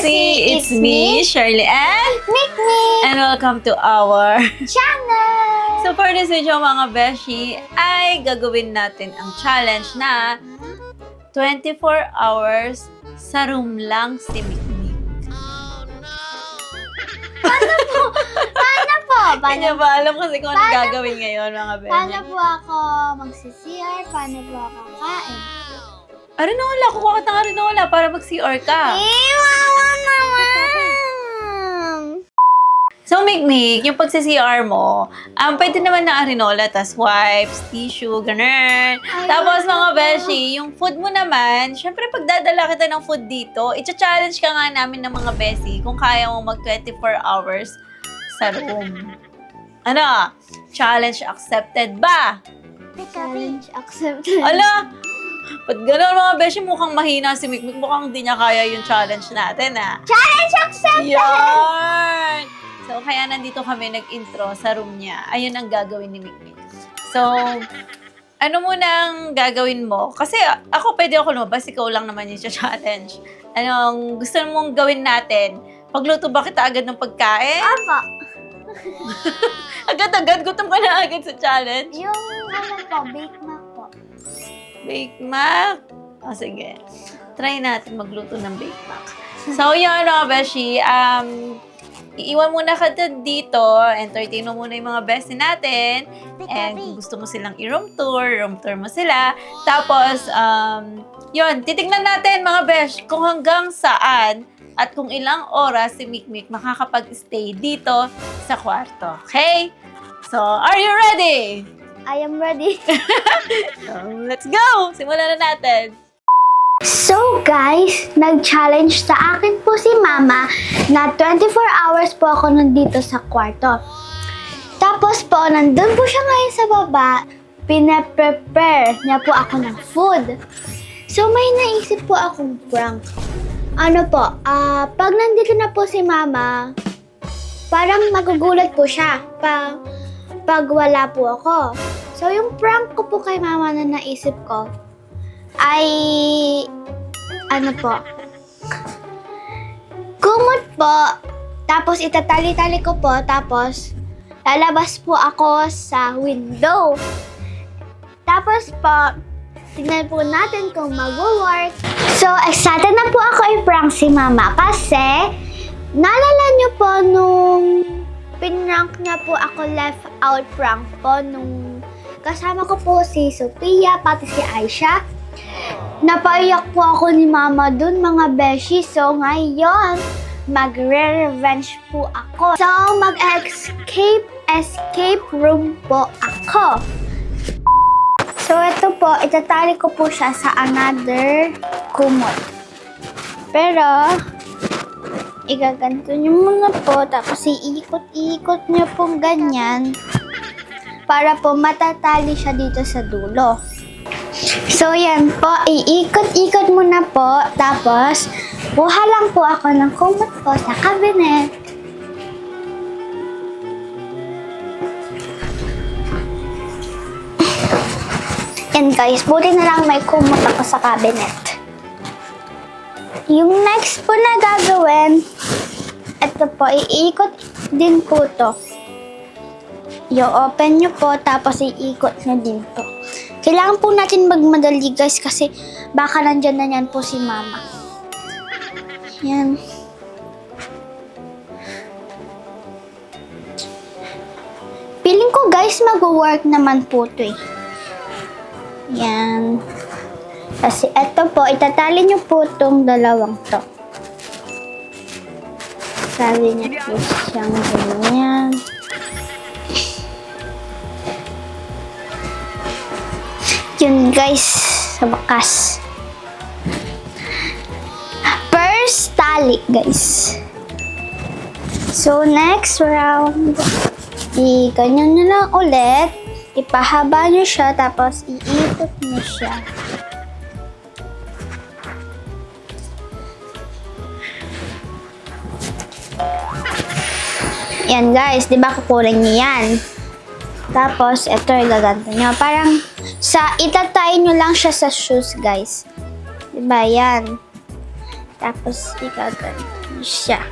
Bessie, it's me, Shirley, and Nick! and welcome to our Channel! So for this video mga Beshi, ay gagawin natin ang challenge na 24 hours sa room lang si Mikmik. Paano po? Hindi niya ba alam kasi kung ano gagawin ngayon mga Beshi? Paano po ako magsi-CR? Paano po ako kakain? Arinola, kukuha ka ng arinola para mag-CR ka. Wawa naman! So, Mikmik, yung pag-CR mo, pwede naman na arinola, tas wipes, tissue, ganun. Tapos mga beshi, yung food mo naman, syempre pagdadala kita ng food dito, i-challenge ka nga namin ng mga beshi kung kaya mo mag 24 hours sa room. Ano? Challenge accepted ba? Challenge accepted. Ala! Ba't gano'n mga beshi, mukhang mahina si Mikmik, mukhang hindi niya kaya yung challenge natin, Challenge accepted! Yarn! So, kaya nandito kami nag-intro sa room niya. Ayun ang gagawin ni Mikmik. So, ano munang gagawin mo? Kasi ako, pwede ako lumabas. Ikaw lang naman yung challenge. Anong gusto mong gawin natin? Pagluto ba kita agad ng pagkain? Apa? Agad-agad? Gutom ka na agad sa challenge? Yung ano po, Bake Mac po. Bake Mac? O, sige. Try natin magluto ng Bake Mac. So, yun, mga beshi. Iiwan muna ka dito, entertain mo muna yung mga bestie natin, and kung gusto mo silang room tour mo sila. Tapos, yun, titignan natin mga besh, kung hanggang saan at kung ilang oras si Mikmik makakapag-stay dito sa kwarto. Okay? So, are you ready? I am ready. So, let's go! Simulan na natin. So guys, nag-challenge sa akin po si Mama na 24 hours po ako nandito sa kwarto. Tapos po, nandun po siya ngayon sa baba, pinaprepare niya po ako ng food. So may naisip po akong prank. Ano po, pag nandito na po si Mama, parang magugulat po siya pag wala po ako. So yung prank ko po kay Mama na naisip ko, ay ano po, kumot po, tapos itatali-tali ko po, tapos lalabas po ako sa window. Tapos po, tignan po natin kung mag-work. So, excited na po ako i-prank si Mama kasi naalala niyo po nung pinrank niya po ako, left out prank po nung kasama ko po si Sophia, pati si Aisha. Napaiyak po ako ni Mama dun mga beshi. So ngayon, magre-revenge po ako. So escape room po ako. So ito po, itatali ko po siya sa another kumot. Pero, igaganto niyo muna po, tapos iikot-ikot niyo pong ganyan para po matatali siya dito sa dulo. So, yan po. Iikot-ikot muna po. Tapos, kuha lang po ako ng kumot po sa cabinet. Yan guys, buti na lang may kumot ako sa cabinet. Yung next po na gagawin, ito po, iikot din po to. I-open nyo po, tapos iikot nyo din po. Kailangan po natin magmadali guys kasi baka nandyan na yan po si Mama. Yan. Feeling ko guys mag-work naman po ito eh. Yan. Kasi eto po, itatali nyo po itong dalawang to. Sabi niya po siyang ganyan. Yun guys, sa bakas. First tali guys. So next round, ganyan nyo lang ulit. Ipahaba nyo siya, tapos iikot nyo siya. Yan guys, di ba kukunin nyo yan? Tapos, ito igaganto nyo. Parang, itatay nyo lang siya sa shoes, guys. Diba, yan. Tapos, igaganto nyo siya.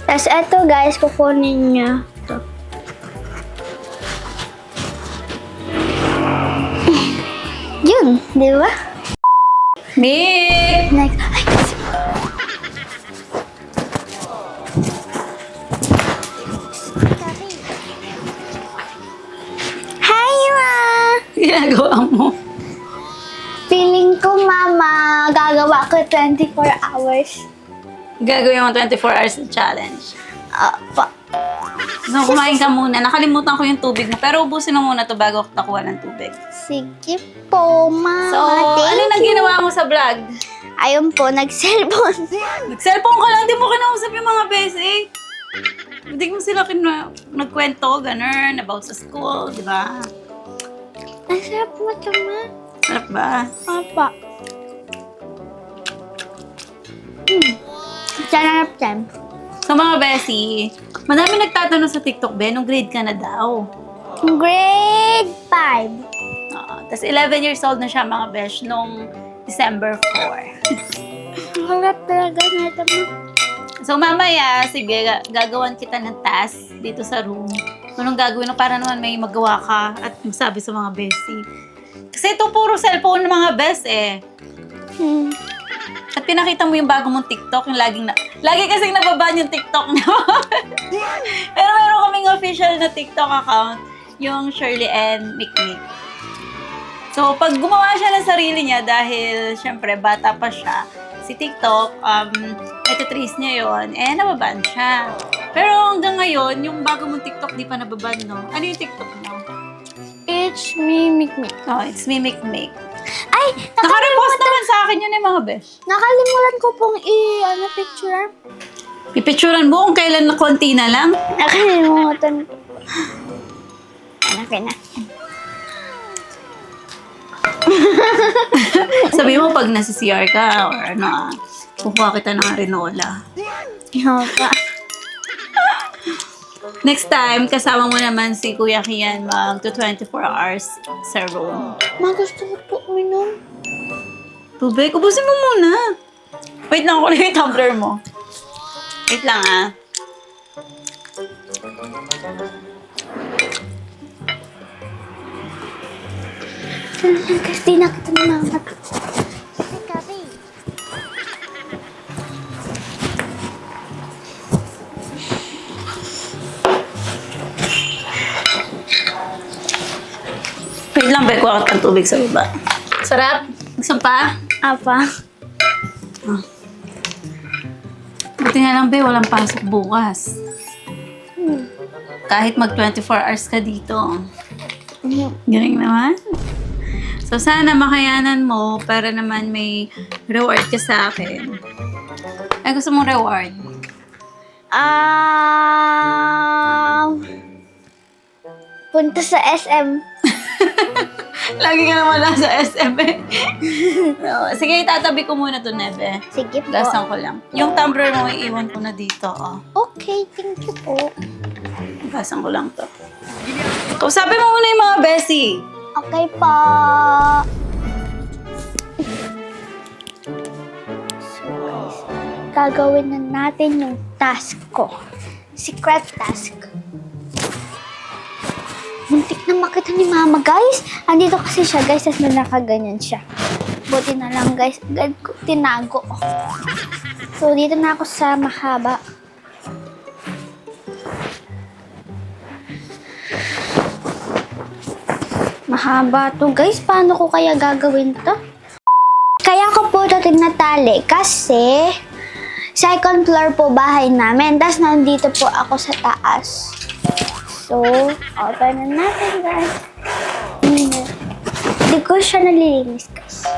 Tapos eto guys, kukunin niya to. Yun, di ba? Mick! Next. Ay, hi, Ma! Ginagawa mo. Feeling ko, Mama, gagawa ko 24 hours. Gagawin mo 24 hours na challenge. Pa. So, kumain ka muna. Nakalimutan ko yung tubig mo. Pero ubusin mo muna to bago ako nakuha ng tubig. Sige po, Mama. So, Thank ano nang you. ginawa mo sa vlog? Ayun po, nag-cellphone. Nag-cellphone ka lang, di mo kinausap yung mga basic. Hindi mo sila nagkwento, ganun, about sa school, di ba? Ang sarap mo ito, Ma. Sarap ba? Apa. Sarap time. So mga besi, madami nagtatanong sa TikTok, Ben, nung grade ka na daw. Grade 5. Tapos 11 years old na siya, mga besh, nung December 4. Ang harap talaga na ito, Ma. So mamaya, sige, gagawan kita ng task dito sa room. Anong gagawin mo para naman may magawa ka at masabi sa mga besi. Kasi ito puro cellphone ng mga best eh. At pinakita mo yung bago mong TikTok, yung lagi kasing nababan yung TikTok niya. Pero meron kaming official na TikTok account, yung Shirley and Mikmik. So, pag gumawa siya ng sarili niya, dahil syempre bata pa siya, si TikTok, natitrace niya yon, nababan siya. Pero hanggang ngayon, yung bago mong TikTok, di pa nababan, no? Ano yung TikTok mo? It's me, Mikmik. Oh, it's me, Mikmik. Ay, Naka-repost naman sa akin yun mga besh. nakalimutan ko pong picture. Pipicturan mo kung kailan na konti na lang. Nakalimutan ko. Hanapin na. Sabi mo pag nasa CR ka or kukuha kita ng arenola. Yoga. Next time, kasama mo naman si Kuya Kian mag 24 hours sa room. Ma, gusto ko po uminom. Tubig, ubusin mo muna. Wait lang, kunin yung tumbler mo. Wait lang Kasi di na kita namamat. Wait lang, Bek, kuha ka ng tubig sa baba. Sarap. Gusto pa? Apa? Buti nga lang, Be, walang pasok bukas. Kahit mag 24 hours ka dito. Galing naman. So, sana makayanan mo para naman may reward ka sa akin. Ay, gusto mong reward? Punta sa SM. Lagi ka naman lang sa SM eh. No, sige, itatabi ko muna to, Nebe. Sige po. Gasan ko lang. Yung tumbler mo, iiwan ko na dito, oh. Okay, thank you po. Gasan ko lang to. Kausapin mo muna yung mga besi. Okay po. So guys, gagawin na natin yung task ko. Secret task. Muntik na makita ni Mama, guys. Andito kasi siya, guys. Tapos nakaganyan siya. Buti na lang, guys. Agad ko tinago. So, dito na ako sa mahaba. Mahaba to, guys. Paano ko kaya gagawin to? Kaya ko po ito tinatali kasi second floor po bahay namin. Tapos nandito po ako sa taas. So, open na natin, guys. Hindi ko siya nalilinis, guys.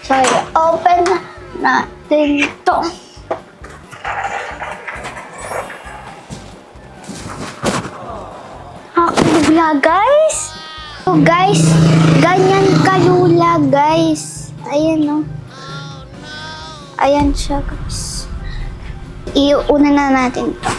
So, open na natin ito. Kalula, guys. So, guys, ganyan kalula, guys. Ayan, no. Ayan siya, guys. Iuna na natin ito.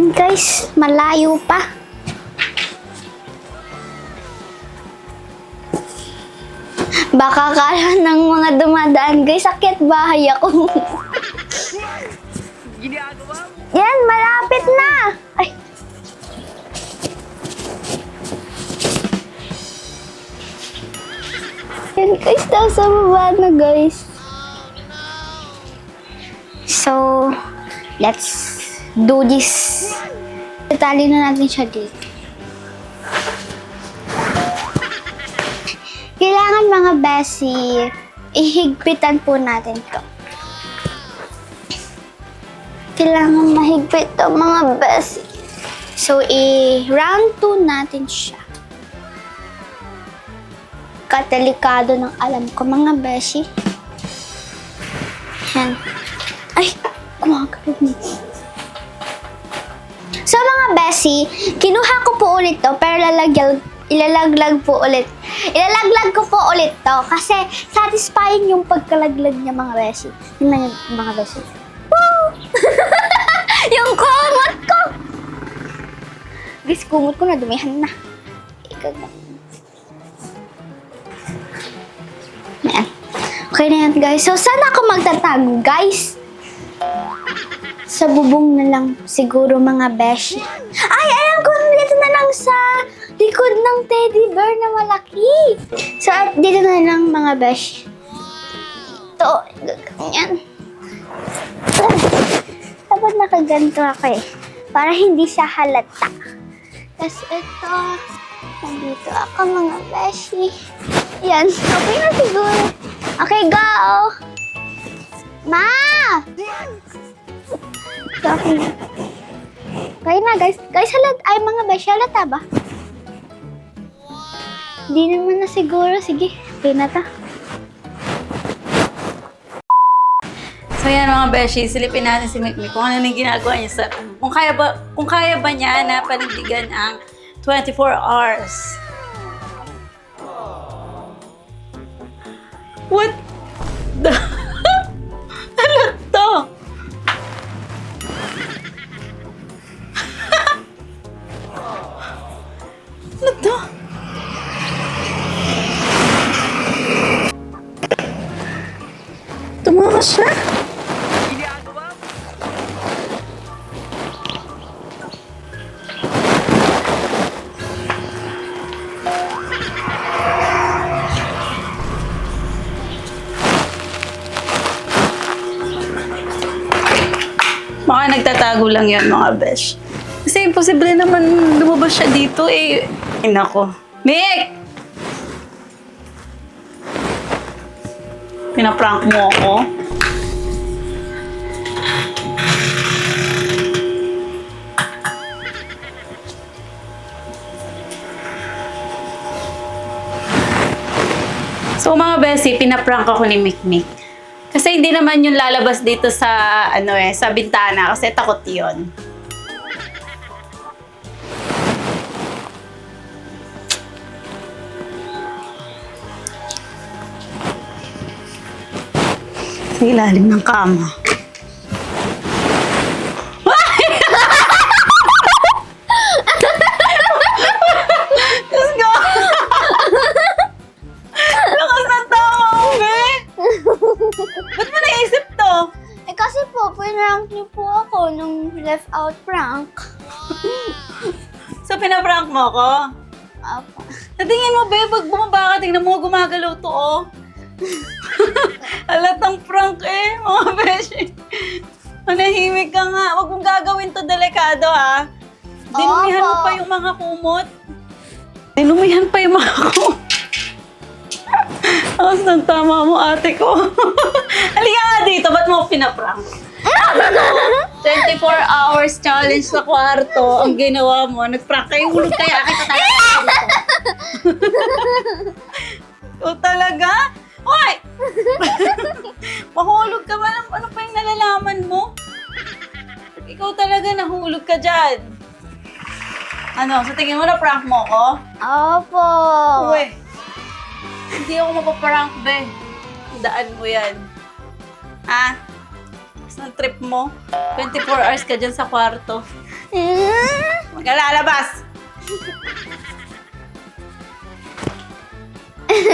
Ayan guys, malayo pa. Baka kala ng mga dumadaan guys, sakit bahay ako. Yan, malapit na. Ay. Yan guys, nasa baba na guys. So, let's do this. Tali na natin siya dito. Kailangan mga besi, ihigpitan po natin to. Kailangan mahigpit to mga besi. So, i-round 2 natin siya. Katalikado ng alam ko mga besi. Yan. Ay, kumakalit na. So mga besi, kinuha ko po ulit to pero ilalaglag ko po ulit to kasi satisfying yung pagkalaglag niya mga besi. Tingnan niyo mga besi. Woo! Yung kumot ko! Guys, kumot ko na, dumihan na. Ikaw na. Ayan. Okay na yan guys. So saan ako magtatago guys? Sa bubong na lang siguro mga beshi. Ay, alam ko, dito na lang sa likod ng teddy bear na malaki. So, at dito na lang mga beshi. Ito, ganyan. Dapat nakaganto ako eh. Para hindi siya halata. Tapos ito, nandito ako mga beshi. Yan, okay na siguro. Okay, go! Ma! Okay na. Okay na, guys. Guys, ay mga beshi, halata ba? Hindi naman na siguro. Sige, okay na ta. So yan mga beshi, silipin natin si Mikmik kung ano nang ginagawa niya sa... Kung kaya ba niya na panindigan ang 24 hours. What the... Ano to? Ano to? Tumakas siya? Baka nagtatago lang yan mga besh. Kasi imposible naman lumabas siya dito eh. Ay nako. Mick! Pinaprank mo ako? So mga besi, pinaprank ako ni Mikmik. Kasi hindi naman yung lalabas dito sa sa bintana kasi takot 'yon. Sa ilalim ng kama. Let's go! Lakas ng tawa mo, be! Ba't mo naisip to? Eh kasi po, pinrank niyo po ako nung left out prank. So, pinaprank mo ako? Apa. Sa tingin mo, be, pag bumaba ka, tingnan mo, gumagalaw to, oh. Halatang prank eh, mga beshi. Manahimik ka nga. Huwag mong gagawin to delikado, ha? Dinumihan mo Opo. pa yung mga kumot. Dinumihan pa yung mga kumot. Akas ng tama mo, ate ko. Halika nga dito, ba't mo ako pinaprank? 24 hours challenge sa kwarto ang ginawa mo. Nagprank kayo, hulog kaya kita talaga dito. O talaga? Hoy! Mahulog ka ba? Ano pa yung nalalaman mo? Ikaw talaga nahulog ka dyan. Ano, sa tingin mo na prank mo ko? Opo. Uy, hindi ako mapaprank, be. Daan mo yan. Ha? Mas Ang trip mo. 24 hours ka dyan sa kwarto. Huwag ka lalabas!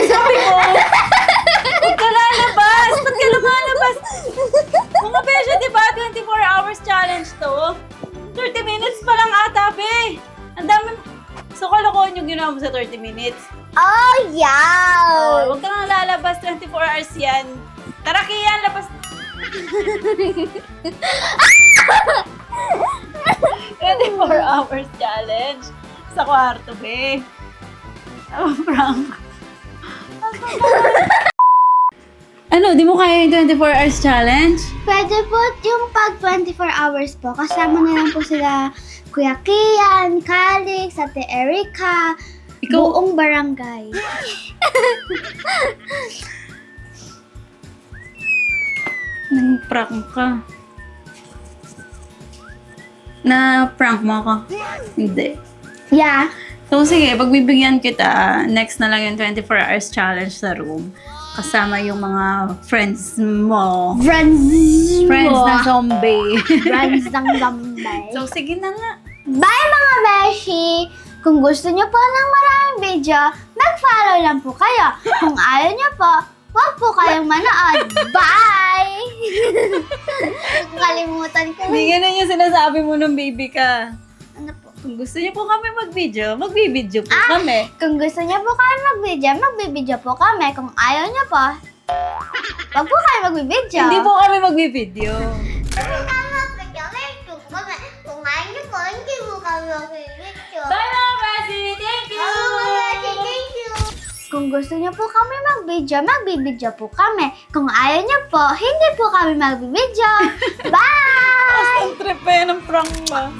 Sabi mo! Huwag ka lalabas! Ba't ka lumalabas? Mga besyo, di ba? 24 hours challenge to. 30 minutes pa lang ata, be. Ang dami. So, kalokohan yung ginawa mo sa 30 minutes. Oh, yeah! Huwag ka nga lalabas. 24 hours yan. Tara, Kian, labas. 24 hours challenge sa kwarto, be. Prank. Ano, di mo kaya yung 24 hours challenge? Pwede po yung pag 24 hours po. Kasama na lang po sila Kuya Kian, Calix, Ate Erica, buong barangay. Nang-prank ka. Na-prank mo ako? Hindi. Yeah. So, sige, pagbibigyan kita, next na lang yung 24 hours challenge sa room. Kasama yung mga friends mo. Friends na zombie. Friends ng gambay. So, sige na nga. Bye mga beshi! Kung gusto nyo po ng maraming video, mag-follow lang po kayo. Kung ayaw nyo po, huwag po kayong manood. Bye! Kalimutan ko. Hindi ganun yung sinasabi mo nung baby ka. Ano po? Kung gusto niyo po kami mag-video, magbibideo po kami. Kung gusto nyo po kami mag-video, magbibideo po kami. Kung ayaw nyo po, huwag po kayo magbibideo. Hindi po kami magbibideo. Kung ayaw nyo po, hindi po kami magbibideo. Bye mga Basi! Thank you! Thank you! Kung gusto niyo po kami mag-video, magbibideo po kami. Kung ayaw niyo po, hindi po kami magbibideo. Bye! Ang trip ng prank ba?